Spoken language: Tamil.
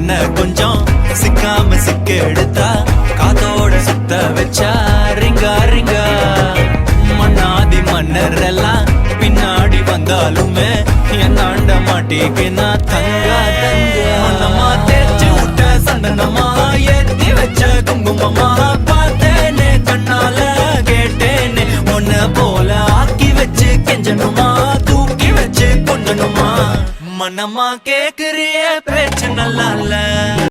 என்ன கொஞ்சம் சிக்காம சிக்க எடுத்தா காத்தோட சுத்த வச்சா ரிங்கா ரிங்கா மன்னாதி மன்னர் எல்லாம் பின்னாடி வந்தாலுமே என்னாண்ட மாட்டேக்கு நான் தங்கா தங்க மன்னமா தேய்ச்சி விட்ட சந்தனமா ஏத்தி வச்ச குங்குமமா பார்த்தேனே கண்ணால கேட்டேனே உன்ன போல ஆக்கி வச்சு கெஞ்சணுமா தூக்கி வச்சு கொண்டனுமா மனமா கேக்குறிய பேச்சு நல்லா இல்ல